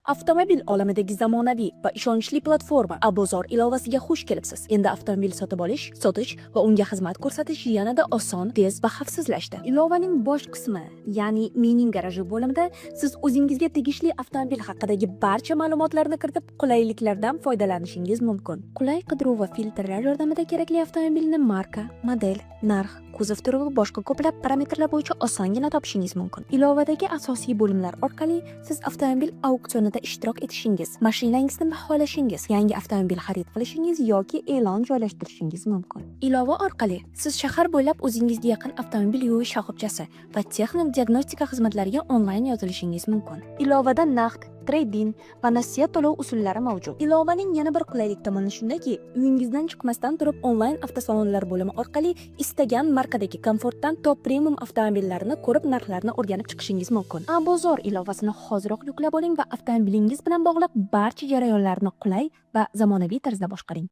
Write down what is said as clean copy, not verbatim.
Avtomobil olamidagi zamonaviy va ishonchli platforma Abozor ilovasiga xush kelibsiz. Endi avtomobil sotib olish, sotish va unga xizmat ko'rsatish yanada oson, tez va xavfsizlashdi. Ilovaning bosh qismi, ya'ni mening garaji bo'limida siz o'zingizga tegishli avtomobil haqidagi barcha ma'lumotlarni kiritib, qulayliklardan foydalanishingiz mumkin. Qulay qidiruv va filtrlar yordamida kerakli avtomobilni marka, model, narx, kuzov turi va boshqa ko'plab parametrlar bo'yicha osongina topishingiz mumkin. Ilovadagi asosiy bo'limlar orqali siz avtomobil auksionida ishtirok etishingiz, mashinangizni baholashingiz, yangi avtomobil xarid qilishingiz yoki e'lon joylashtirishingiz mumkin. Ilova orqali siz shahar bo'ylab o'zingizga yaqin avtomobil yuvish shoxobchasi va texnik diagnostika xizmatlariga onlayn yozilishingiz mumkin. Ilovada naqd, trade-in va nasiya to'lov usullari mavjud. Ilovaning yana bir qulaylik tomoni shundaki, uyingizdan chiqmasdan turib onlayn avtosalonlar bo'limi orqali istagan markadagi komfortdan top premium avtomobillarni ko'rib, narxlarini o'rganib chiqishingiz mumkin. Abozor ilovasini hoziroq yuklab oling va avtomobilingiz bilan bog'liq barcha jarayonlarni qulay va zamonaviy tarzda boshqaring.